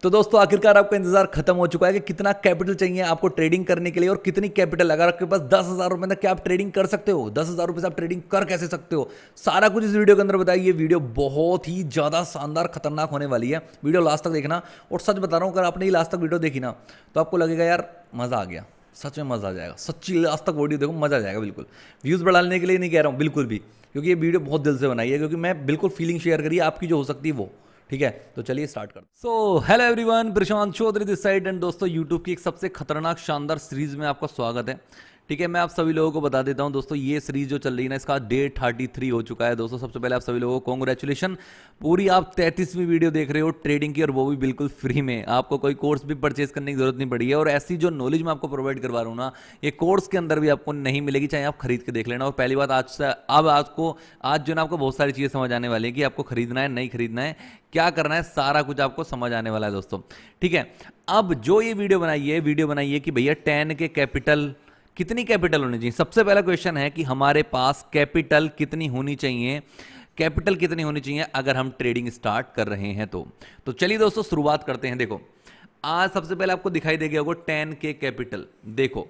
तो दोस्तों आखिरकार आपका इंतजार खत्म हो चुका है कि कितना कैपिटल चाहिए आपको ट्रेडिंग करने के लिए और कितनी कैपिटल। अगर आपके पास 10,000 रुपए तक क्या आप ट्रेडिंग कर सकते हो, 10,000 रुपए से आप ट्रेडिंग कर कैसे सकते हो, सारा कुछ इस वीडियो के अंदर बताइए। ये वीडियो बहुत ही ज्यादा शानदार खतरनाक होने वाली है, वीडियो लास्ट तक देखना। और सच बता रहा हूँ, अगर आपने ये लास्ट तक वीडियो देखी ना तो आपको लगेगा यार मजा आ गया, सच में मजा आ जाएगा। सच्ची लास्ट तक वीडियो देखो, मजा आ जाएगा बिल्कुल। व्यूज बढ़ाने के लिए नहीं कह रहा हूँ बिल्कुल भी, क्योंकि ये वीडियो बहुत दिल से बनाई है, क्योंकि मैं बिल्कुल फीलिंग शेयर करी है आपकी जो हो सकती है वो। ठीक है, तो चलिए स्टार्ट कर। So hello everyone, Prashant Chaudhary this side. And दोस्तों यूट्यूब की एक सबसे खतरनाक शानदार सीरीज में आपका स्वागत है। ठीक है, मैं आप सभी लोगों को बता देता हूं दोस्तों, ये सीरीज जो चल रही है ना, इसका डे 33 हो चुका है दोस्तों। सबसे पहले आप सभी लोगों को कॉन्ग्रेचुलेशन, पूरी आप 33वीं वीडियो देख रहे हो ट्रेडिंग की, और वो भी बिल्कुल फ्री में। आपको कोई कोर्स भी परचेज करने की जरूरत नहीं पड़ी है। और ऐसी जो नॉलेज मैं आपको प्रोवाइड करवा रहा हूँ ना, ये कोर्स के अंदर भी आपको नहीं मिलेगी, चाहे आप खरीद के देख लेना। और पहली बात, आज से अब आज जो ना आपको बहुत सारी चीज़ें समझ आने वाली है कि आपको खरीदना है नहीं खरीदना है, क्या करना है, सारा कुछ आपको समझ आने वाला है दोस्तों। ठीक है, अब जो ये वीडियो बनाई है कि भैया 10 के कैपिटल, कितनी कैपिटल होनी चाहिए। सबसे पहला क्वेश्चन है कि हमारे पास कैपिटल कितनी होनी चाहिए, कैपिटल कितनी होनी चाहिए अगर हम ट्रेडिंग स्टार्ट कर रहे हैं तो चलिए दोस्तों शुरुआत करते हैं। देखो, आज सबसे पहले आपको दिखाई देगा वो 10 के कैपिटल। देखो,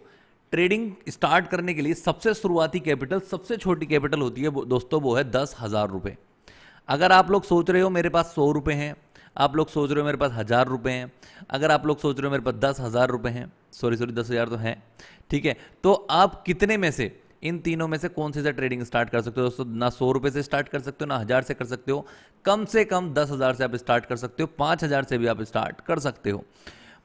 ट्रेडिंग स्टार्ट करने के लिए सबसे शुरुआती कैपिटल, सबसे छोटी कैपिटल होती है दोस्तों, वो है 10,000 रुपए। अगर आप लोग सोच रहे हो मेरे पास 100 रुपए हैं, आप लोग सोच रहे हो मेरे पास 1,000 रुपए हैं, अगर आप लोग सोच रहे हो मेरे पास 10,000 रुपए हैं, सॉरी 10,000 तो हैं, ठीक है, तो आप कितने में से, इन तीनों में से कौन से ट्रेडिंग स्टार्ट कर सकते हो दोस्तों? ना 100 रुपए से स्टार्ट कर सकते हो, ना 1,000 से कर सकते हो, कम से कम 10,000 से आप स्टार्ट कर सकते हो, 5,000 से भी आप स्टार्ट कर सकते हो।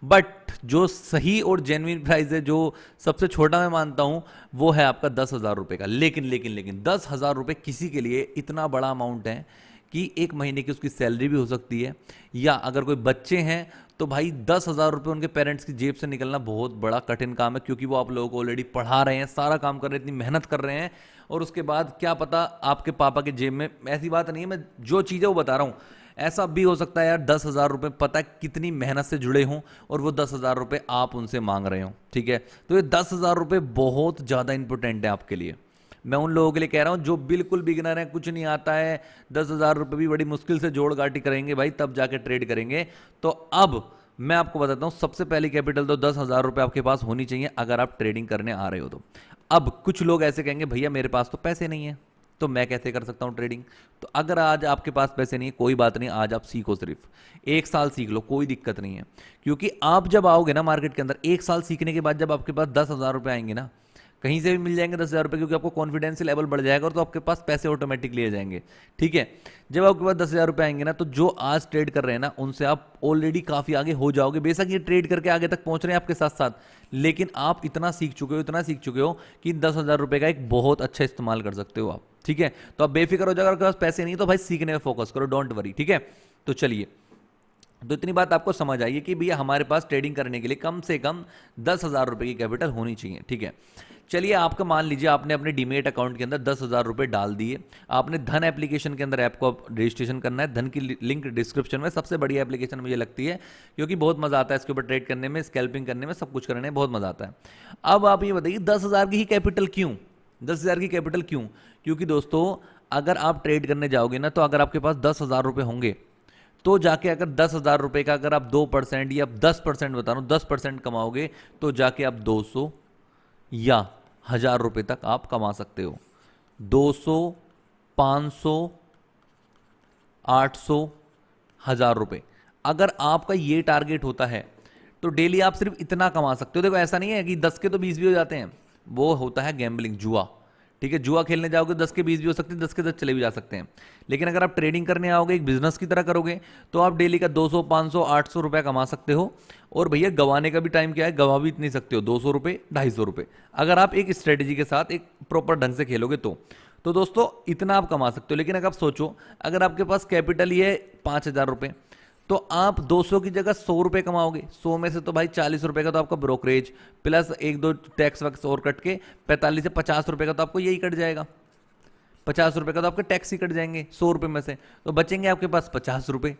बट जो सही और जेन्युइन प्राइस है, जो सबसे छोटा मैं मानता हूं, वो है आपका 10,000 रुपए का। लेकिन 10,000 रुपए किसी के लिए इतना बड़ा अमाउंट है कि एक महीने की उसकी सैलरी भी हो सकती है। या अगर कोई बच्चे हैं तो भाई 10,000 रुपये उनके पेरेंट्स की जेब से निकलना बहुत बड़ा कठिन काम है, क्योंकि वो आप लोगों को ऑलरेडी पढ़ा रहे हैं, सारा काम कर रहे हैं, इतनी मेहनत कर रहे हैं, और उसके बाद क्या पता आपके पापा के जेब में, ऐसी बात नहीं है, मैं जो चीज़ें वो बता रहा हूँ, ऐसा भी हो सकता है यार 10,000 रुपये पता है कितनी मेहनत से जुड़े हों, और वो 10,000 रुपये आप उनसे मांग रहे हो। ठीक है, तो ये 10,000 रुपये बहुत ज़्यादा इंपॉर्टेंट है आपके लिए। मैं उन लोगों के लिए कह रहा हूं जो बिल्कुल बिगिनर हैं, कुछ नहीं आता है, 10,000 रुपये भी बड़ी मुश्किल से जोड़ गाटी करेंगे भाई, तब जाके ट्रेड करेंगे। तो अब मैं आपको बताता हूं, सबसे पहली कैपिटल तो 10,000 रुपये आपके पास होनी चाहिए अगर आप ट्रेडिंग करने आ रहे हो तो। अब कुछ लोग ऐसे कहेंगे भैया मेरे पास तो पैसे नहीं है, तो मैं कैसे कर सकता हूं ट्रेडिंग? तो अगर आज आपके पास पैसे नहीं है, कोई बात नहीं, आज आप सीखो, सिर्फ 1 साल सीख लो, कोई दिक्कत नहीं है। क्योंकि आप जब आओगे ना मार्केट के अंदर, 1 साल सीखने के बाद जब आपके पास 10,000 रुपये आएंगे ना, कहीं से भी मिल जाएंगे 10,000 रुपये, क्योंकि आपको कॉन्फिडेंस लेवल बढ़ जाएगा, और तो आपके पास पैसे ऑटोमेटिकली आ जाएंगे। ठीक है, जब आपके पास 10,000 रुपये आएंगे ना, तो जो आज ट्रेड कर रहे हैं ना, उनसे आप ऑलरेडी काफ़ी आगे हो जाओगे। बेशक ये ट्रेड करके आगे तक पहुंच रहे हैं आपके साथ साथ, लेकिन आप इतना सीख चुके हो कि 10,000 रुपये का एक बहुत अच्छा इस्तेमाल कर सकते हो आप। ठीक है, तो आप बेफिक्र हो जाएगा, आपके पास पैसे नहीं तो भाई सीखने में फोकस करो, डोंट वरी। ठीक है, तो चलिए, तो इतनी बात आपको समझ आइए कि भैया हमारे पास ट्रेडिंग करने के लिए कम से कम 10,000 रुपये की कैपिटल होनी चाहिए। ठीक है, चलिए आपका मान लीजिए आपने अपने डीमेट अकाउंट के अंदर 10,000 रुपये डाल दिए। आपने धन एप्लीकेशन के अंदर ऐप को रजिस्ट्रेशन करना है। धन की लिंक डिस्क्रिप्शन में, सबसे बढ़िया एप्लीकेशन मुझे लगती है, क्योंकि बहुत मजा आता है इसके ऊपर ट्रेड करने में, स्कैल्पिंग करने में, सब कुछ करने में बहुत मजा आता है। अब आप ये बताइए 10,000 की ही कैपिटल क्यों? 10,000 की कैपिटल क्यों? क्योंकि दोस्तों अगर आप ट्रेड करने जाओगे ना, तो अगर आपके पास 10,000 रुपये होंगे, तो जाके अगर 10,000 रुपये का अगर आप 2% या 10%, बता रहा हूं 10% कमाओगे, तो जाके आप 200 या 1,000 रुपये तक आप कमा सकते हो। 200, 500, 800, 1,000 रुपये, अगर आपका ये टारगेट होता है तो डेली आप सिर्फ इतना कमा सकते हो। देखो ऐसा नहीं है कि 10 के तो 20 भी हो जाते हैं, वो होता है गैम्बलिंग, जुआ। ठीक है, जुआ खेलने जाओगे 10 के 20 भी हो सकते हैं, 10 के 10 चले भी जा सकते हैं। लेकिन अगर आप ट्रेडिंग करने आओगे, एक बिजनेस की तरह करोगे, तो आप डेली का 200, 500, 800 रुपया कमा सकते हो। और भैया गंवाने का भी टाइम क्या है, गंवा भी इतनी सकते हो, 200 रुपये, 250 रुपये, अगर आप एक स्ट्रेटेजी के साथ एक प्रॉपर ढंग से खेलोगे तो दोस्तों इतना आप कमा सकते हो। लेकिन अगर आप सोचो, अगर आपके पास कैपिटल ही है 5,000 रुपये, तो आप 200 की जगह 100 रुपये कमाओगे। 100 में से तो भाई 40 रुपये का तो आपका ब्रोकरेज प्लस 1-2 टैक्स वैक्स और कट के 45 से 50 रुपये का तो आपको यही कट जाएगा। 50 रुपये का तो आपके टैक्स ही कट जाएंगे 100 रुपये में से, तो बचेंगे आपके पास 50 रुपये।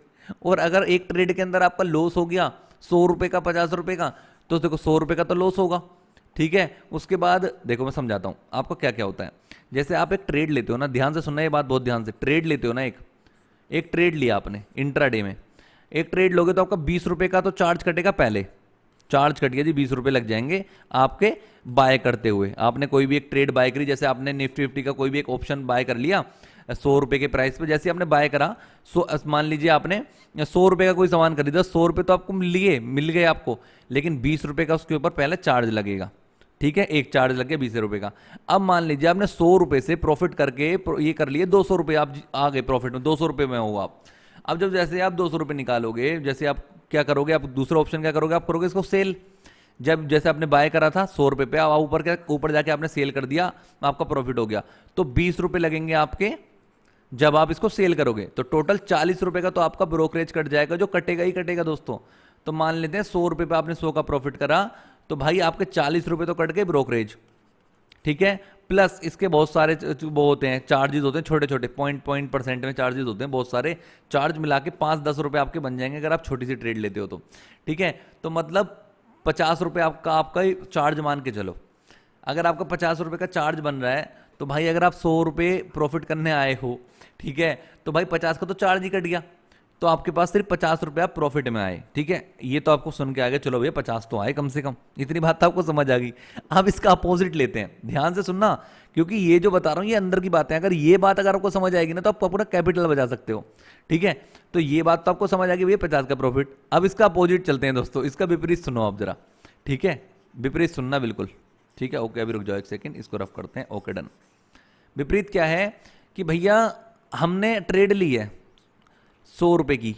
और अगर एक ट्रेड के अंदर आपका लॉस हो गया 100 रुपये का, 50 रुपये का, तो देखो 100 रुपये का तो लॉस होगा। ठीक है, उसके बाद देखो मैं समझाता हूँ आपको क्या क्या होता है। जैसे आप एक ट्रेड लेते हो ना, ध्यान से सुनना ये बात बहुत ध्यान से, ट्रेड लेते हो ना, एक ट्रेड लिया आपने इंट्राडे में, एक ट्रेड लोगे तो आपका 20 रुपये का तो चार्ज कटेगा, पहले चार्ज कट गया जी, 20 रुपये लग जाएंगे आपके बाय करते हुए। आपने कोई भी एक ट्रेड बाय करी, जैसे आपने निफ्टी 50 का कोई भी एक ऑप्शन बाय कर लिया 100 रुपये के प्राइस पे, जैसे आपने बाय करा, मान लीजिए आपने 100 रुपये का कोई सामान खरीदा, 100 रुपये तो आपको मिल गए आपको, लेकिन 20 रुपये का उसके ऊपर पहले चार्ज लगेगा, ठीक है, एक चार्ज लग गया 20 रुपये का। अब मान लीजिए आपने 100 रुपये से प्रॉफिट करके ये कर लिए 200 रुपये, आप आ गए प्रॉफिट में, 200 रुपये में हो आप। अब जब जैसे आप 200 रुपये निकालोगे, जैसे आप क्या करोगे, आप दूसरा ऑप्शन क्या करोगे, आप करोगे इसको सेल। जब जैसे आपने बाय करा था 100 रुपये पे, आप ऊपर जाके आपने सेल कर दिया, आपका प्रॉफिट हो गया, तो 20 रुपये लगेंगे आपके जब आप इसको सेल करोगे, तो टोटल 40 रुपये का तो आपका ब्रोकरेज कट जाएगा, जो कटेगा ही कटेगा दोस्तों। तो मान लेते हैं 100 रुपये पे आपने 100 का प्रॉफिट करा, तो भाई आपके 40 रुपये तो कट गए ब्रोकरेज, ठीक है, प्लस इसके बहुत सारे वो होते हैं, चार्जेस होते हैं छोटे छोटे, पॉइंट परसेंट में चार्जेस होते हैं, बहुत सारे चार्ज मिला के 5-10 रुपये आपके बन जाएंगे अगर आप छोटी सी ट्रेड लेते हो तो, ठीक है। तो मतलब 50 रुपये आपका ही चार्ज मान के चलो। अगर आपका 50 रुपये का चार्ज बन रहा है, तो भाई अगर आप 100 रुपये प्रॉफिट करने आए हो, ठीक है, तो भाई 50 का तो चार्ज ही कट गया, तो आपके पास सिर्फ 50 रुपये आप प्रॉफिट में आए, ठीक है। ये तो आपको सुन के आ गया, चलो भैया 50 तो आए कम से कम, इतनी बात तो आपको समझ आ गई। अब इसका अपोजिट लेते हैं, ध्यान से सुनना, क्योंकि ये जो बता रहा हूँ ये अंदर की बातें, अगर ये बात अगर आपको समझ आएगी ना, तो आप अपना कैपिटल बचा सकते हो, ठीक है। तो ये बात तो आपको समझ आ गई भैया 50 का प्रॉफिट। अब इसका अपोजिट चलते हैं दोस्तों, इसका विपरीत सुनो आप जरा, ठीक है, विपरीत सुनना बिल्कुल, ठीक है। ओके, अभी रुक जाओ एक सेकंड, इसको रफ करते हैं। Okay done. विपरीत क्या है कि भैया हमने ट्रेड ली है 100 रुपये की,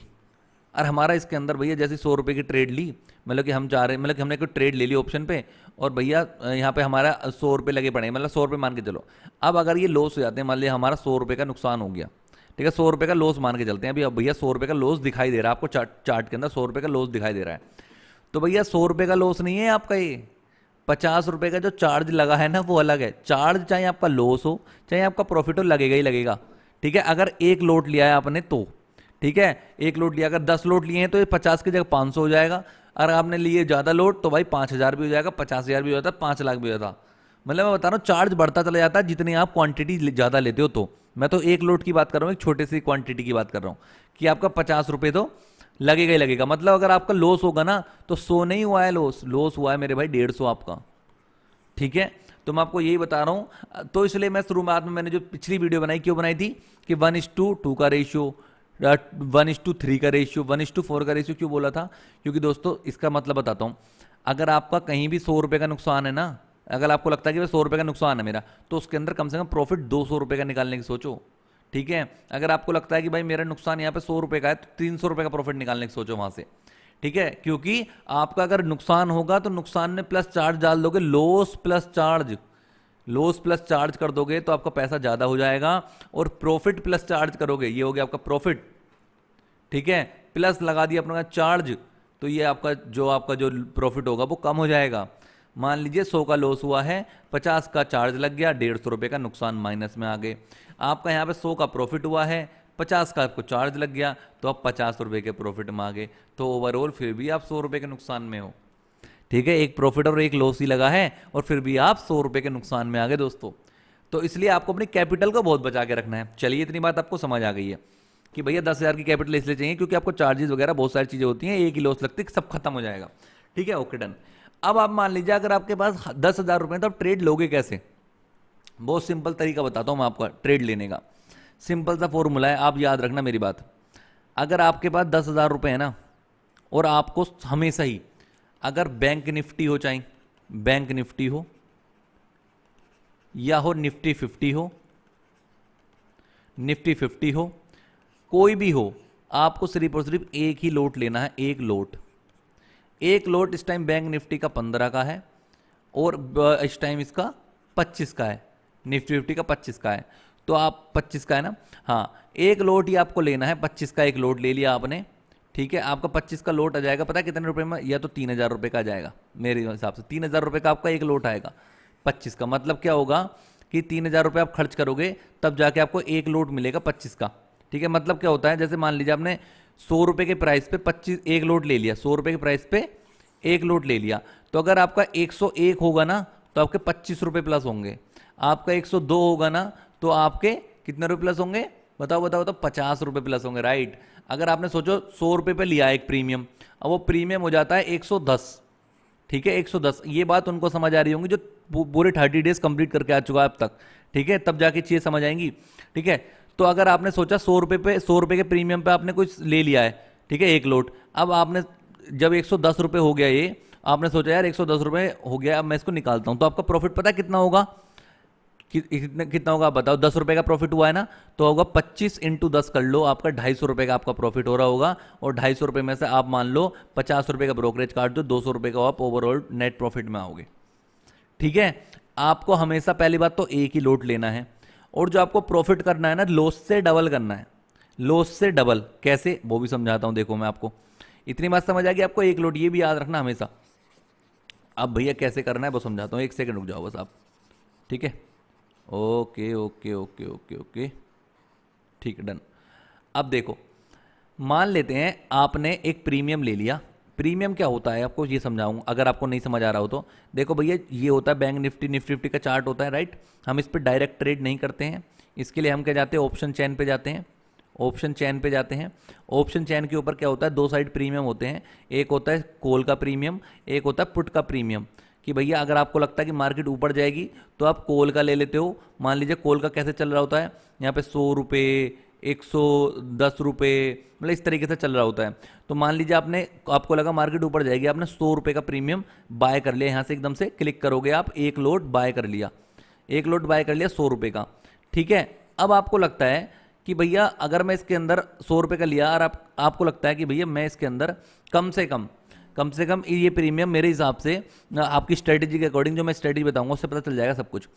और हमारा इसके अंदर भैया जैसे 100 रुपये की ट्रेड ली, मतलब कि हम जा रहे, मतलब कि हमने कोई ट्रेड ले ली ऑप्शन पे, और भैया यहाँ पे हमारा 100 रुपये लगे पड़े, मतलब 100 रुपये मान के चलो। अब अगर ये लॉस हो जाते हैं, मान लिया हमारा 100 रुपये का नुकसान हो गया, ठीक है, 100 रुपये का लॉस मान के चलते हैं। अभी अब भैया 100 रुपये का लॉस दिखाई दे रहा है आपको, चार्ट के अंदर 100 रुपये का लॉस दिखाई दे रहा है। तो भैया 100 रुपये का लॉस नहीं है आपका, ये 50 रुपये का जो चार्ज लगा है ना वो अलग है। चार्ज चाहे आपका लॉस हो चाहे आपका प्रॉफिट हो, लगेगा ही लगेगा, ठीक है। अगर एक लोट लिया है आपने तो, ठीक है, एक लोट लिया, अगर 10 लोट लिए हैं तो ये 50 की जगह 500 हो जाएगा। अगर आपने लिए ज़्यादा लोट तो भाई 5000 भी हो जाएगा, 50,000 भी हो जाता, 5 लाख भी हो जाता। मतलब मैं बता रहा हूँ चार्ज बढ़ता चला जाता है जितनी आप क्वांटिटी ज़्यादा लेते हो। तो मैं तो एक लोट की बात कर रहा हूँ, एक छोटे सी क्वांटिटी की बात कर रहा हूँ कि आपका 50 रुपये तो लगेगा ही लगेगा। मतलब अगर आपका लॉस होगा ना तो 100 नहीं हुआ है लॉस हुआ है मेरे भाई 150 आपका, ठीक है। तो मैं आपको यही बता रहा हूँ। तो इसलिए मैं शुरुआत में मैंने जो पिछली वीडियो बनाई, क्यों बनाई थी कि 1:2 का रेशियो, 1:3 का रेशियो, 1:4 का रेशियो क्यों बोला था, क्योंकि दोस्तों इसका मतलब बताता हूँ। अगर आपका कहीं भी 100 रुपये का नुकसान है ना, अगर आपको लगता है कि भाई 100 रुपये का नुकसान है मेरा, तो उसके अंदर कम से कम प्रॉफिट 200 रुपये का निकालने की सोचो, ठीक है। अगर आपको लगता है कि भाई मेरा नुकसान यहाँ पे 100 रुपये का है, तो 300 रुपये का प्रॉफिट निकालने की सोचो वहाँ से, ठीक है। क्योंकि आपका अगर नुकसान होगा तो नुकसान में प्लस चार्ज डाल दोगे, लॉस प्लस चार्ज कर दोगे तो आपका पैसा ज़्यादा हो जाएगा, और प्रॉफिट प्लस चार्ज करोगे, ये हो गया आपका प्रॉफिट, ठीक है, प्लस लगा दिया अपना चार्ज, तो ये आपका जो प्रॉफिट होगा वो कम हो जाएगा। मान लीजिए 100 का लॉस हुआ है, 50 का चार्ज लग गया, 150 रुपये का नुकसान माइनस में आ गए। आपका यहाँ पे 100 का प्रॉफिट हुआ है, 50 का आपको चार्ज लग गया, तो आप 50 रुपये के प्रॉफिट में आ गए। तो ओवरऑल फिर भी आप 100 रुपये के नुकसान में हो, ठीक है। एक प्रॉफिट और एक लॉस ही लगा है, और फिर भी आप 100 रुपये के नुकसान में आ गए दोस्तों। तो इसलिए आपको अपनी कैपिटल को बहुत बचा के रखना है। चलिए इतनी बात आपको समझ आ गई है कि भैया 10,000 की कैपिटल इसलिए चाहिए क्योंकि आपको चार्जेस वगैरह बहुत सारी चीज़ें होती हैं, एक ही लॉस लगती है, सब खत्म हो जाएगा, ठीक है। Okay done. अब आप मान लीजिए अगर आपके पास 10,000 रुपये, तो आप ट्रेड लोगे कैसे? बहुत सिंपल तरीका बताता हूँ मैं आपको ट्रेड लेने का। सिंपल सा फॉर्मूला है, आप याद रखना मेरी बात। अगर आपके पास 10,000 रुपये है ना, और आपको हमेशा ही अगर बैंक निफ्टी हो, चाहे बैंक निफ्टी हो या हो निफ्टी 50 हो, निफ्टी 50 हो, कोई भी हो, आपको सिर्फ और सिर्फ एक ही लोट लेना है। एक लोट इस टाइम बैंक निफ्टी का 15 का है, और इस टाइम इसका 25 का है, निफ्टी 50 का 25 का है। तो आप 25 का है ना, हाँ, एक लोट ही आपको लेना है। 25 का एक लोट ले लिया आपने, ठीक है। आपका 25 का लोट आ जाएगा पता है कितने रुपए में? या तो 3,000 रुपये का आ जाएगा मेरे हिसाब से। 3,000 रुपये का आपका एक लोट आएगा 25 का। मतलब क्या होगा कि 3,000 रुपये आप खर्च करोगे तब जाके आपको एक लोट मिलेगा 25 का, ठीक है। मतलब क्या होता है, जैसे मान लीजिए आपने 100 रुपये के प्राइस पे 25 एक लोट ले लिया, 100 रुपये के प्राइस पे एक लोट ले लिया, तो अगर आपका 101 होगा ना तो आपके 25 रुपये प्लस होंगे। आपका 102 होगा ना तो आपके कितने रुपये प्लस होंगे? बताओ बताओ बताओ, 50 रुपये प्लस होंगे, राइट। अगर आपने सोचो 100 रुपये पे लिया एक प्रीमियम, अब वो प्रीमियम हो जाता है 110, ठीक है 110। ये बात उनको समझ आ रही होंगी जो पूरे 30 डेज कंप्लीट करके आ चुका है अब तक, ठीक है, तब जाके चीज़ें समझ आएंगी, ठीक है। तो अगर आपने सोचा 100 रुपये पे, 100 रुपये के प्रीमियम पे आपने कुछ ले लिया है, ठीक है, एक लोट, अब आपने जब 110 रुपये हो गया ये, आपने सोचा यार 110 रुपये हो गया, अब मैं इसको निकालता हूँ, तो आपका प्रॉफिट पता है कितना होगा, कितना होगा बताओ, 10 रुपये का प्रॉफिट हुआ है ना, तो होगा 25 इंटू 10 कर लो, आपका 250 रुपये का आपका प्रॉफिट हो रहा होगा। और 250 रुपये में से आप मान लो 50 रुपये का ब्रोकरेज काट दो, 200 रुपये का आप ओवरऑल नेट प्रॉफिट में आओगे, ठीक है। आपको हमेशा पहली बात तो एक ही लोट लेना है, और जो आपको प्रॉफिट करना है ना, लॉस से डबल करना है, लॉस से डबल कैसे वो भी समझाता हूं, देखो मैं आपको, इतनी बात समझ आ गई आपको, एक लोट ये भी याद रखना हमेशा। अब भैया कैसे करना है वो समझाता हूँ, एक सेकंड रुक जाओ बस आप, ठीक है, okay okay okay okay okay, ठीक है, डन। अब देखो, मान लेते हैं आपने एक प्रीमियम ले लिया। प्रीमियम क्या होता है आपको ये समझाऊंगा, अगर आपको नहीं समझ आ रहा हो तो। देखो भैया, ये होता है बैंक निफ्टी, निफ्टी का चार्ट होता है, राइट। हम इस पर डायरेक्ट ट्रेड नहीं करते हैं, इसके लिए हम क्या जाते हैं, ऑप्शन चेन पे जाते हैं, ऑप्शन चेन पे जाते हैं। ऑप्शन चेन के ऊपर क्या होता है, दो साइड प्रीमियम होते हैं, एक होता है कॉल का प्रीमियम, एक होता है पुट का प्रीमियम। कि भैया अगर आपको लगता है कि मार्केट ऊपर जाएगी तो आप कॉल का ले लेते हो। मान लीजिए कॉल का कैसे चल रहा होता है, यहाँ पे 100 रुपये, 110 रुपये, मतलब इस तरीके से चल रहा होता है। तो मान लीजिए आपको लगा मार्केट ऊपर जाएगी, आपने 100 रुपये का प्रीमियम बाय कर लिया, यहाँ से एकदम से क्लिक करोगे आप, एक लोट बाय कर लिया, एक लोट बाय कर लिया 100 रुपये का, ठीक है। अब आपको लगता है कि भैया अगर मैं इसके अंदर 100 रुपये का लिया, और आपको लगता है कि भैया मैं इसके अंदर कम से कम ये प्रीमियम मेरे हिसाब से आपकी स्ट्रेटेजी के अकॉर्डिंग, जो मैं स्ट्रेटेजी बताऊंगा उससे पता चल जाएगा सब कुछ।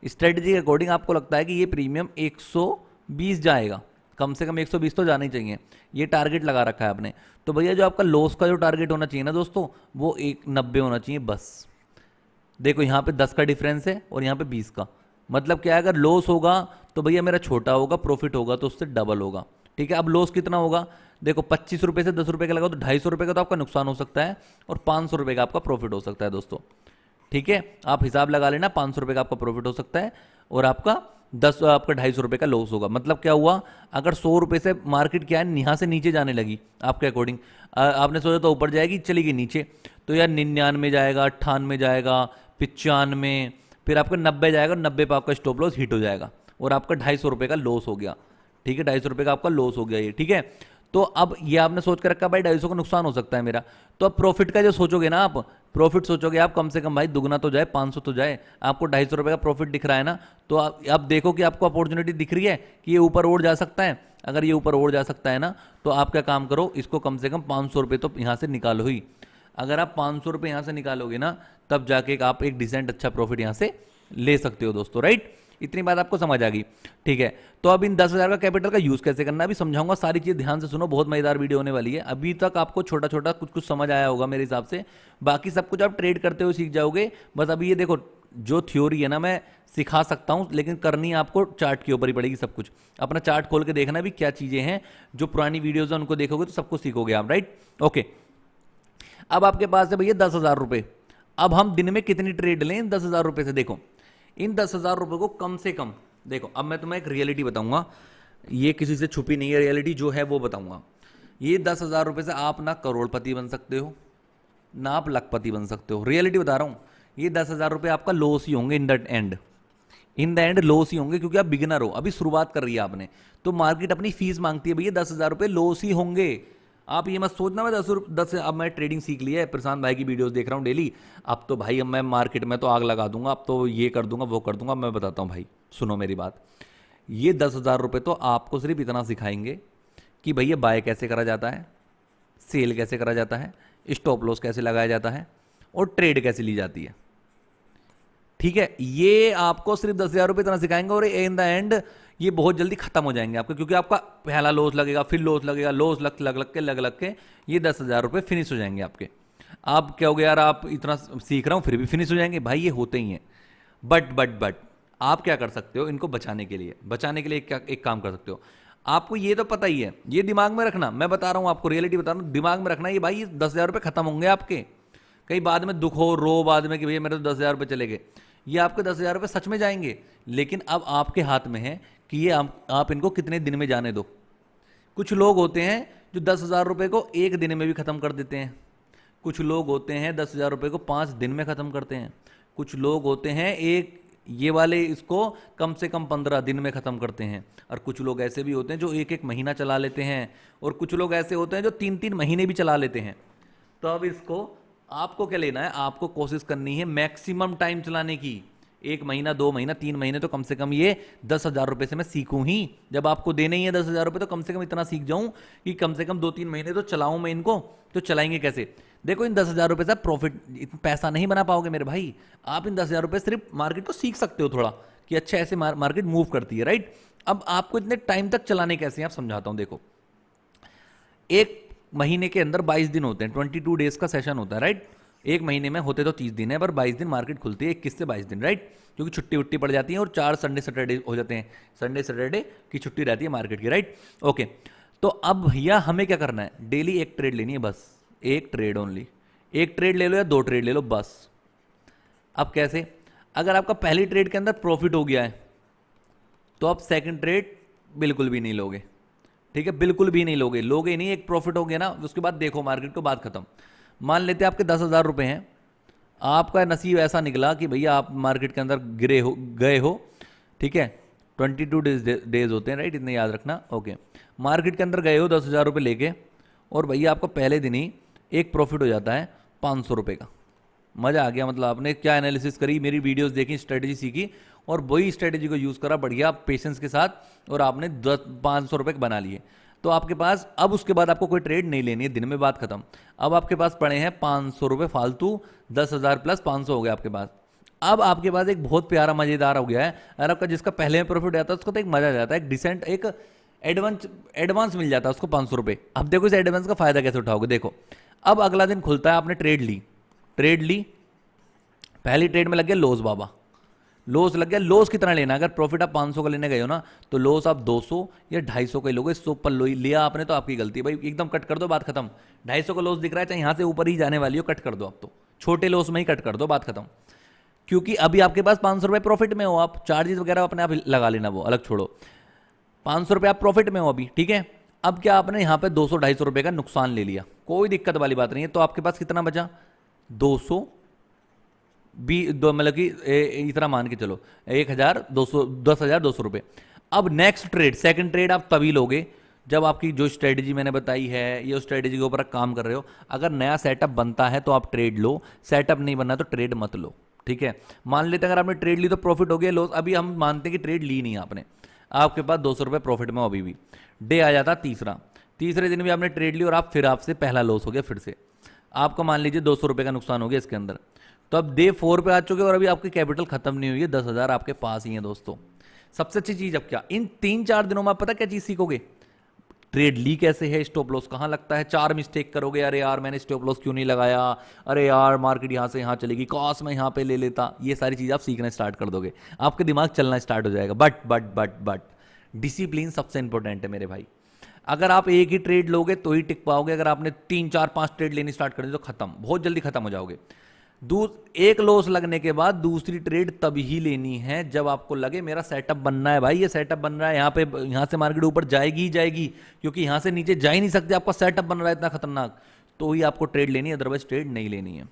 स्ट्रेटेजी के अकॉर्डिंग आपको लगता है कि ये प्रीमियम 120 जाएगा, कम से कम 120 तो जाना ही चाहिए, ये टारगेट लगा रखा है आपने। तो भैया जो आपका लॉस का जो टारगेट होना चाहिए ना दोस्तों, वो 190 होना चाहिए बस। देखो यहाँ पे 10 का डिफरेंस है और यहाँ पे 20 का, मतलब क्या है, अगर लॉस होगा तो भैया मेरा छोटा होगा, प्रॉफिट होगा तो उससे डबल होगा, ठीक है। अब लॉस कितना होगा, देखो 25 रुपये से 10 रुपये का लगाओ तो 250 रुपये का तो आपका नुकसान हो सकता है, और 500 रुपये का आपका प्रॉफिट हो सकता है दोस्तों, ठीक है। आप हिसाब लगा लेना, 500 रुपये का आपका प्रॉफिट हो सकता है और आपका 250 रुपये का लॉस होगा। मतलब क्या हुआ, अगर 100 रुपये से मार्केट क्या है यहाँ से नीचे जाने लगी आपके अकॉर्डिंग, आपने सोचा तो ऊपर जाएगी, चली गई नीचे, तो यार 99 जाएगा, 98 जाएगा, 95, फिर आपका 90 जाएगा, 90 पे आपका स्टॉप लॉस हिट हो जाएगा और आपका 250 रुपये का लॉस हो गया, ठीक है, 250 रुपये का आपका लॉस हो गया ये, ठीक है। तो अब ये आपने सोच कर रखा भाई 250 का नुकसान हो सकता है मेरा, तो अब प्रॉफिट का जो सोचोगे ना आप, प्रॉफिट सोचोगे आप कम से कम भाई दुगना तो जाए, 500 तो जाए। आपको 250 रुपये का प्रॉफिट दिख रहा है ना, तो आप देखो कि आपको अपॉर्चुनिटी दिख रही है कि ये ऊपर और जा सकता है। अगर ये ऊपर और जा सकता है ना, तो आप क्या काम करो, इसको कम से कम 500 रुपये तो यहाँ से निकालो ही। अगर आप 500 रुपये यहाँ से निकालोगे ना, तब जाके आप एक डिसेंट अच्छा प्रॉफिट यहाँ से ले सकते हो दोस्तों, राइट। इतनी बात आपको समझ आ गई, ठीक है। तो अब इन 10,000 का कैपिटल का यूज कैसे करना है अभी समझाऊंगा, सारी चीज ध्यान से सुनो, बहुत मजेदार वीडियो होने वाली है। अभी तक आपको छोटा छोटा कुछ कुछ समझ आया होगा मेरे हिसाब से, बाकी सब कुछ आप ट्रेड करते हुए सीख जाओगे। बस अभी ये देखो, जो थ्योरी है ना मैं सिखा सकता हूं, लेकिन करनी आपको चार्ट के ऊपर ही पड़ेगी सब कुछ। अपना चार्ट खोल के देखना भी क्या चीजें हैं, जो पुरानी वीडियोज है उनको देखोगे तो सब कुछ सीखोगे आप, राइट, ओके। अब आपके पास है भैया 10,000 रुपये। अब हम दिन में कितनी ट्रेड लें इन 10,000 रुपये से, देखो इन 10,000 रुपये को कम से कम, देखो अब मैं तुम्हें एक रियलिटी बताऊंगा, ये किसी से छुपी नहीं है रियलिटी, जो है वो बताऊंगा। ये 10,000 रुपये से आप ना करोड़पति बन सकते हो, ना आप लखपति बन सकते हो, रियलिटी बता रहा हूं। ये 10,000 रुपये आपका लॉस ही होंगे इन द एंड लॉस ही होंगे, क्योंकि आप बिगिनर हो, अभी शुरुआत कर रही है आपने, तो मार्केट अपनी फीस मांगती है भैया 10,000 रुपये लॉस ही होंगे। आप ये मत सोचना मैं 10 अब मैं ट्रेडिंग सीख ली है, प्रशांत भाई की वीडियोस देख रहा हूँ डेली, अब तो भाई अब मैं मार्केट में तो आग लगा दूंगा, अब तो ये कर दूंगा वो कर दूंगा। मैं बताता हूँ भाई, सुनो मेरी बात, ये 10,000 रुपये तो आपको सिर्फ इतना सिखाएंगे कि भैया बाय कैसे करा जाता है, सेल कैसे करा जाता है, स्टॉप लॉस कैसे लगाया जाता है, और ट्रेड कैसे ली जाती है, ठीक है। ये आपको सिर्फ 10,000 रुपये इतना सिखाएंगे, और इन द एंड ये बहुत जल्दी खत्म हो जाएंगे आपके, क्योंकि आपका पहला लॉस लगेगा, फिर लॉस लगेगा, लॉस लग के ये 10,000 रुपये फिनिश हो जाएंगे आपके। आप क्या हो गया यार, आप इतना सीख रहा हूँ फिर भी फिनिश हो जाएंगे, भाई ये होते ही हैं। बट आप क्या कर सकते हो इनको बचाने के लिए क्या एक काम कर सकते हो, आपको ये तो पता ही है, ये दिमाग में रखना, मैं बता रहा हूँ आपको, रियलिटी बता रहा हूँ, दिमाग में रखना ये भाई, ये 10,000 रुपये खत्म होंगे आपके। कई बाद में दुख हो, रो बाद में कि भैया मेरे तो 10,000 रुपये चले गए, ये आपके 10,000 रुपये सच में जाएंगे, लेकिन अब आपके हाथ में है कि ये आप इनको कितने दिन में जाने दो। कुछ लोग होते हैं जो 10,000 रुपये को एक दिन में भी ख़त्म कर देते हैं, कुछ लोग होते हैं 10,000 रुपये को 5 दिन में ख़त्म करते हैं, कुछ लोग होते हैं ये वाले इसको कम से कम 15 दिन में ख़त्म करते हैं, और कुछ लोग ऐसे भी होते हैं जो एक महीना चला लेते हैं, और कुछ लोग ऐसे होते हैं जो 3 महीने भी चला लेते हैं। तो अब इसको आपको क्या लेना है, आपको कोशिश करनी है मैक्सिमम टाइम चलाने की। 1 महीना, 2 महीना, 3 महीने तो कम से कम ये 10,000 रुपये से मैं सीखूं ही। जब आपको देने ही है 10,000 रुपये तो कम से कम इतना सीख जाऊं कि कम से कम 2-3 महीने तो चलाऊं मैं इनको। तो चलाएंगे कैसे? देखो, इन 10,000 रुपये से प्रॉफिट पैसा नहीं बना पाओगे मेरे भाई। आप इन 10,000 रुपये सिर्फ मार्केट को सीख सकते हो थोड़ा, कि अच्छा ऐसे मार्केट मूव करती है, राइट। अब आपको इतने टाइम तक चलाने कैसे हैं आप समझाता हूं। देखो, एक महीने के अंदर 22 दिन होते हैं, 22 डेज का सेशन होता है, राइट। एक महीने में होते तो 30 दिन है, पर 22 दिन मार्केट खुलती है, 21 से 22 दिन, राइट। क्योंकि छुट्टी उट्टी पड़ जाती है और 4 संडे सैटरडे हो जाते हैं, संडे सैटरडे की छुट्टी रहती है मार्केट की, राइट। ओके, तो अब भैया हमें क्या करना है, डेली एक ट्रेड लेनी है, बस एक ट्रेड ओनली। एक ट्रेड ले लो या 2 ट्रेड ले लो बस। अब कैसे? अगर आपका पहली ट्रेड के अंदर प्रॉफिट हो गया है तो आप सेकंड ट्रेड बिल्कुल भी नहीं लोगे, ठीक है, बिल्कुल भी नहीं लोगे, लोगे नहीं। एक प्रॉफिट हो गया ना, उसके बाद देखो मार्केट को, बात खत्म। मान लेते हैं आपके 10,000 रुपये हैं, आपका नसीब ऐसा निकला कि भैया आप मार्केट के अंदर गए हो, ठीक है, 22 डेज होते हैं, राइट, इतने याद रखना। ओके, मार्केट के अंदर गए हो 10,000 रुपये लेके, और भैया आपको पहले दिन ही एक प्रॉफिट हो जाता है 500 रुपये का। मज़ा आ गया, मतलब आपने क्या एनालिसिस करी, मेरी वीडियोस देखी, स्ट्रेटजी सीखी, और वही स्ट्रेटजी को यूज़ करा बढ़िया पेशेंस के साथ, और आपने 500 रुपये बना लिए। तो आपके पास अब उसके बाद आपको कोई ट्रेड नहीं लेनी है, दिन में बात खत्म। अब आपके पास पड़े हैं 500 रुपये फालतू, 10,000 प्लस 500 हो गया आपके पास। अब आपके पास एक बहुत प्यारा मज़ेदार हो गया है, अगर आपका जिसका पहले में प्रॉफिट आता है उसको तो एक मज़ा आ जाता है, एक डिसेंट एक एडवांस मिल जाता है उसको 500 रुपये। अब देखो इस एडवांस का फायदा कैसे उठाओगे। देखो, अब अगला दिन खुलता है, आपने ट्रेड ली, पहली ट्रेड में लग गया लॉस, बाबा लॉस लग गया। लॉस कितना लेना? अगर प्रॉफिट आप 500 का लेने गए हो ना, तो लॉस आप 200 या 250 का ही लोगे। 100 पर लिया आपने तो आपकी गलती है भाई, एकदम कट कर दो, बात खत्म। 250 का लॉस दिख रहा है, चाहे यहाँ से ऊपर ही जाने वाली हो, कट कर दो। आप तो छोटे लॉस में ही कट कर दो, बात खत्म। क्योंकि अभी आपके पास 500 रुपये प्रॉफिट में हो, आप चार्जेस वगैरह अपने आप लगा लेना, वो अलग छोड़ो। 500 रुपये आप प्रॉफिट में हो अभी, ठीक है। अब क्या आपने यहाँ पे 200-250 रुपये का नुकसान ले लिया, कोई दिक्कत वाली बात नहीं है। तो आपके पास कितना बचा? 200 मतलब कि इतना मान के चलो 10,200 रुपये। अब नेक्स्ट ट्रेड, सेकंड ट्रेड आप तभी लोगे जब आपकी जो स्ट्रेटजी मैंने बताई है, ये उस स्ट्रेटजी के ऊपर आप काम कर रहे हो। अगर नया सेटअप बनता है तो आप ट्रेड लो, सेटअप नहीं बनना तो ट्रेड मत लो, ठीक है। मान लेते हैं अगर आपने ट्रेड ली तो प्रॉफिट हो गया, लॉस अभी हम मानते हैं कि ट्रेड ली नहीं आपने, आपके पास 200 रुपये प्रॉफिट में अभी भी। डे आ जाता तीसरे दिन भी आपने ट्रेड ली और आपसे पहला लॉस हो गया, फिर से आपका मान लीजिए 200 रुपये का नुकसान हो गया इसके अंदर। तो अब डे 4 पे आ चुके और अभी आपकी कैपिटल खत्म नहीं हुई है, 10,000 आपके पास ही है दोस्तों। सबसे अच्छी चीज अब क्या, इन 3-4 दिनों में आप पता क्या चीज सीखोगे? ट्रेड ली कैसे है, स्टॉप लॉस कहाँ लगता है। 4 मिस्टेक करोगे, अरे यार मैंने स्टॉप लॉस क्यों नहीं लगाया, अरे यार मार्केट यहाँ से यहाँ चलेगी, काश मैं यहाँ पे ले लेता। ये सारी चीज़ आप सीखना स्टार्ट कर दोगे, आपके दिमाग चलना स्टार्ट हो जाएगा। बट डिसिप्लिन सबसे इंपॉर्टेंट है मेरे भाई। अगर आप एक ही ट्रेड लोगे तो ही टिक पाओगे, अगर आपने 3-4-5 ट्रेड लेनी स्टार्ट कर दी तो खत्म, बहुत जल्दी खत्म हो जाओगे। एक लॉस लगने के बाद दूसरी ट्रेड तभी लेनी है जब आपको लगे मेरा सेटअप बनना है भाई, ये सेटअप बन रहा है, यहाँ से मार्केट ऊपर जाएगी ही जाएगी, क्योंकि यहाँ से नीचे जा ही नहीं सकते, आपका सेटअप बन रहा है इतना खतरनाक, तो ही आपको ट्रेड लेनी है, अदरवाइज ट्रेड नहीं लेनी है,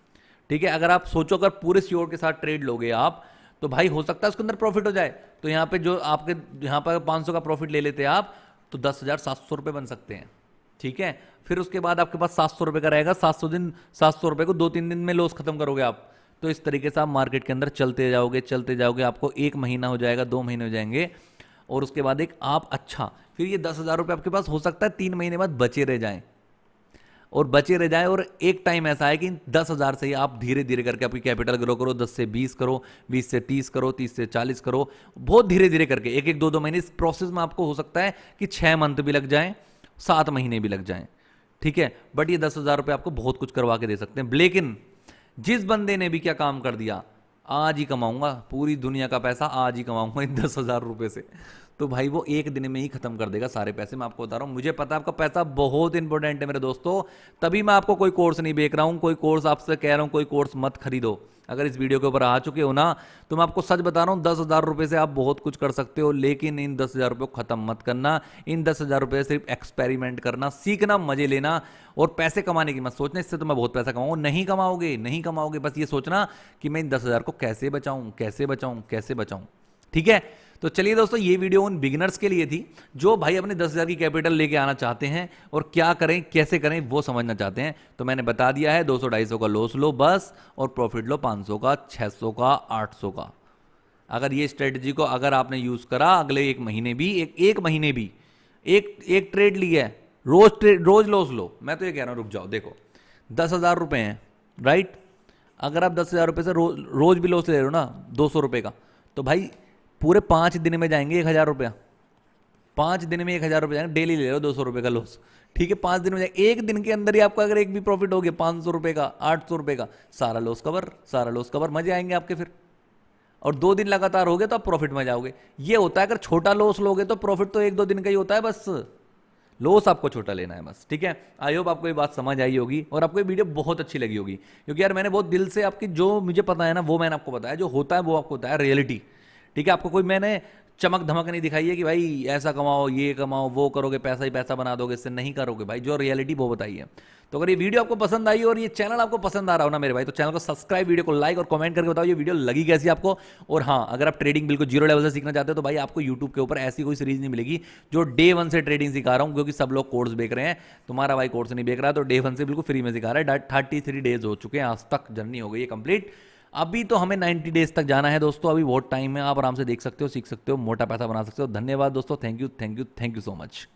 ठीक है। अगर आप सोचो अगर पूरे श्योर के साथ ट्रेड लोगे आप, तो भाई हो सकता है उसके अंदर प्रॉफिट हो जाए। तो यहाँ पे जो आपके यहाँ पर 500 का प्रॉफिट ले लेते हैं आप, तो 10,700 रुपये बन सकते हैं, ठीक है। फिर उसके बाद आपके पास 700 रुपये का रहेगा, 700 रुपये को 2-3 दिन में लॉस खत्म करोगे आप। तो इस तरीके से आप मार्केट के अंदर चलते जाओगे, आपको 1 महीना हो जाएगा, 2 महीने हो जाएंगे, और उसके बाद एक आप अच्छा फिर ये 10,000 रुपये आपके पास हो सकता है 3 महीने बाद बचे रह जाएं, और एक टाइम ऐसा है कि 10,000 से ही आप धीरे धीरे करके आपकी कैपिटल ग्रो करो, 10 से 20 करो, 20 से 30 करो, 30 से 40 करो, बहुत धीरे धीरे करके 1-1, 2-2 महीने इस प्रोसेस में आपको हो सकता है कि 6 मंथ भी लग जाएं, 7 महीने भी लग जाएं, ठीक है। बट ये 10,000 रुपये आपको बहुत कुछ करवा के दे सकते हैं। लेकिन जिस बंदे ने भी क्या काम कर दिया, आज ही कमाऊंगा पूरी दुनिया का पैसा, आज ही कमाऊंगा इन 10,000 रुपये से, तो भाई वो एक दिन में ही खत्म कर देगा सारे पैसे। मैं आपको बता रहा हूँ, मुझे पता है आपका पैसा बहुत इंपॉर्टेंट है मेरे दोस्तों, तभी मैं आपको कोई कोर्स नहीं बेच रहा हूँ, कोई कोर्स आपसे कह रहा हूँ कोई कोर्स मत खरीदो। अगर इस वीडियो के ऊपर आ चुके हो ना, तो मैं आपको सच बता रहा हूँ 10,000 रुपये से आप बहुत कुछ कर सकते हो, लेकिन इन 10,000 रुपये को खत्म मत करना। इन 10,000 रुपये सिर्फ एक्सपेरिमेंट करना, सीखना, मजे लेना और पैसे कमाने की मत सोचना इससे तो मैं बहुत पैसा कमाऊंगा। नहीं कमाओगे, नहीं कमाओगे। बस ये सोचना कि मैं इन 10,000 को कैसे बचाऊं, कैसे बचाऊं, कैसे बचाऊं। ठीक है, तो चलिए दोस्तों, ये वीडियो उन बिगिनर्स के लिए थी जो भाई अपने 10,000 की कैपिटल लेके आना चाहते हैं और क्या करें कैसे करें वो समझना चाहते हैं। तो मैंने बता दिया है, 200-250 का लॉस लो बस, और प्रॉफिट लो 500 का, 600 का, 800 का। अगर ये स्ट्रेटजी को अगर आपने यूज करा अगले एक महीने भी, एक महीने भी एक ट्रेड लिया है, रोज लॉस लो। मैं तो ये कह रहा हूं रुक जाओ, देखो 10,000 रुपए हैं, राइट। अगर आप 10,000 रुपए से रोज भी लॉस ले रहे हो ना 200 रुपए का, तो भाई पूरे 5 दिन में जाएंगे 1,000 रुपया। 5 दिन में 1,000 रुपये जाएंगे, डेली ले रहे हो 200 रुपये का लॉस, ठीक है। 5 दिन में जाएंगे, एक दिन के अंदर ही आपका अगर एक भी प्रॉफिट हो गया 500 रुपये का, 800 रुपये का, सारा लॉस कवर, सारा लॉस कवर, मजे आएंगे आपके फिर। और 2 दिन लगातार हो गए तो आप प्रॉफिट में जाओगे। ये होता है, अगर छोटा लॉस लोगे तो प्रॉफिट तो 1-2 दिन का ही होता है, बस लॉस आपको छोटा लेना है बस, ठीक है। आई होप आपको ये बात समझ आई होगी और आपको ये वीडियो बहुत अच्छी लगी होगी, क्योंकि यार मैंने बहुत दिल से आपकी जो मुझे पता है ना वो मैंने आपको बताया, जो होता है वो आपको बताया रियलिटी, ठीक है। आपको कोई मैंने चमक धमक नहीं दिखाई है कि भाई ऐसा कमाओ, ये कमाओ, वो करोगे पैसा ही पैसा बना दोगे, इससे नहीं करोगे भाई, जो रियलिटी वो बताई है। तो अगर ये वीडियो आपको पसंद आई और ये चैनल आपको पसंद आ रहा हो ना मेरे भाई, तो चैनल को सब्सक्राइब, वीडियो को लाइक और कमेंट करके बताओ ये वीडियो लगी कैसी आपको। और हाँ, अगर आप ट्रेडिंग बिल्कुल जीरो लेवल से सीखना चाहते हो तो भाई आपको यूट्यूब के ऊपर ऐसी कोई सीरीज नहीं मिलेगी जो डे 1 से ट्रेडिंग सिखा रहा हूँ, क्योंकि सब लोग कोर्स बेच रहे हैं। तुम्हारा भाई कोर्स नहीं बेच रहा, तो डे 1 से बिल्कुल फ्री में सिखा रहा है। 33 डेज हो चुके हैं, आज तक जर्नी हो गई है कंप्लीट। अभी तो हमें 90 डेज तक जाना है दोस्तों, अभी बहुत टाइम है, आप आराम से देख सकते हो, सीख सकते हो, मोटा पैसा बना सकते हो। धन्यवाद दोस्तों, thank you, thank you, thank you so much.